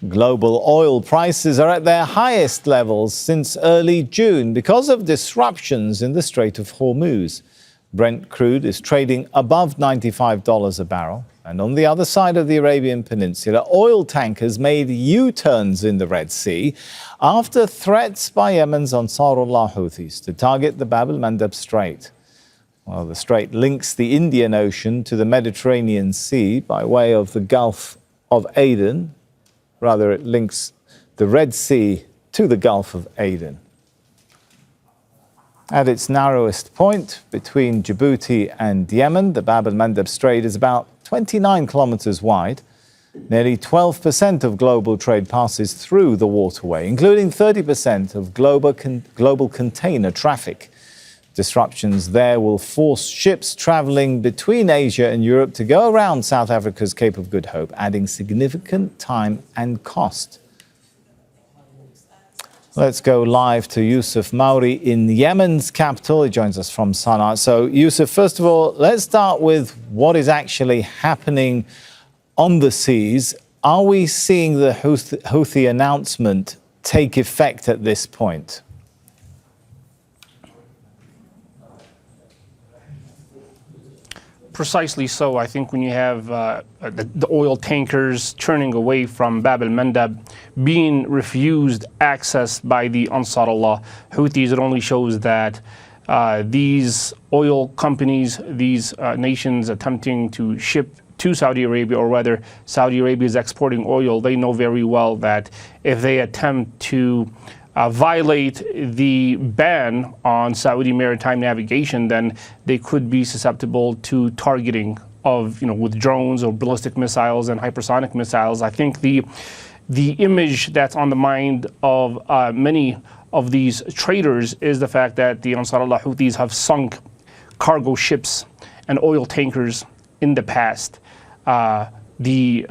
Global oil prices are at their highest levels since early June because of disruptions in the Strait of Hormuz. Brent crude is trading above $95 a barrel. And on the other side of the Arabian Peninsula, oil tankers made U-turns in the Red Sea after threats by Yemen's Ansarullah Houthis to target the Mandeb Strait. Well, the strait links the Indian Ocean to the Mediterranean Sea by way of the Gulf of Aden. Rather, it links the Red Sea to the Gulf of Aden. At its narrowest point between Djibouti and Yemen, the Bab el-Mandeb Strait is about 29 kilometers wide. Nearly 12% of global trade passes through the waterway, including 30% of global container traffic. Disruptions there will force ships traveling between Asia and Europe to go around South Africa's Cape of Good Hope, adding significant time and cost. Let's go live to Yousef Mawry in Yemen's capital. He joins us from Sanaa. So, Yousef, first of all, let's start with what is actually happening on the seas. Are we seeing the Houthi announcement take effect at this point? Precisely so. I think when you have the oil tankers turning away from Bab el-Mandeb, being refused access by the Ansarullah Houthis, it only shows that these oil companies, these nations attempting to ship to Saudi Arabia, or whether Saudi Arabia is exporting oil, they know very well that if they attempt to violate the ban on Saudi maritime navigation, then they could be susceptible to targeting of, with drones or ballistic missiles and hypersonic missiles. I think the image that's on the mind of many of these traders is the fact that the Ansarullah Houthis have sunk cargo ships and oil tankers in the past. The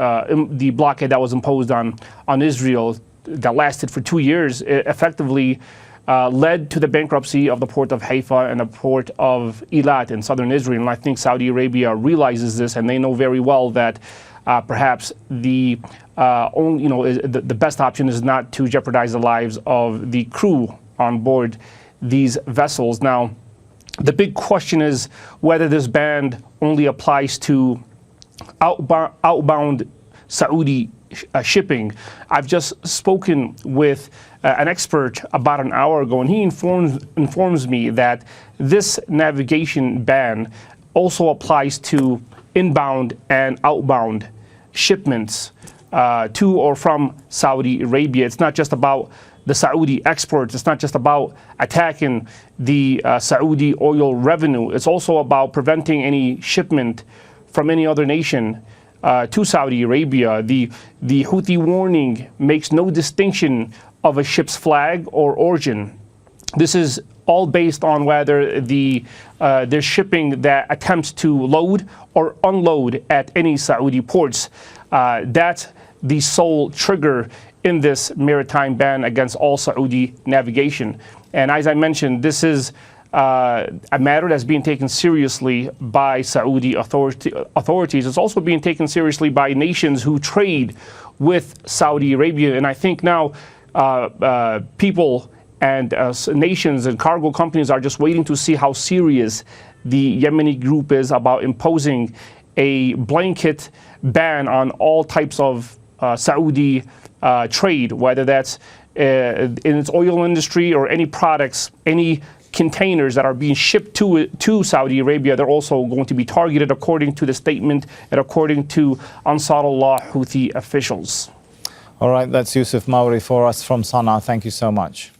blockade that was imposed on Israel that lasted for 2 years, it effectively led to the bankruptcy of the port of Haifa and the port of Eilat in southern Israel. And I think Saudi Arabia realizes this, and they know very well that perhaps the best option is not to jeopardize the lives of the crew on board these vessels. Now, the big question is whether this ban only applies to outbound Saudi shipping. I've just spoken with an expert about an hour ago, and he informs me that this navigation ban also applies to inbound and outbound shipments to or from Saudi Arabia. It's not just about the Saudi exports. It's not just about attacking the Saudi oil revenue. It's also about preventing any shipment from any other nation to Saudi Arabia. The Houthi warning makes no distinction of a ship's flag or origin. This is all based on whether there's shipping that attempts to load or unload at any Saudi ports. That's the sole trigger in this maritime ban against all Saudi navigation. And as I mentioned, this is a matter that's being taken seriously by Saudi authorities. It's also being taken seriously by nations who trade with Saudi Arabia. And I think now people and nations and cargo companies are just waiting to see how serious the Yemeni group is about imposing a blanket ban on all types of Saudi trade, whether that's in its oil industry or any products, any containers that are being shipped to Saudi Arabia. They're also going to be targeted according to the statement and according to Ansarullah Houthi officials. All right, that's Yousef Mawry for us from Sanaa. Thank you so much.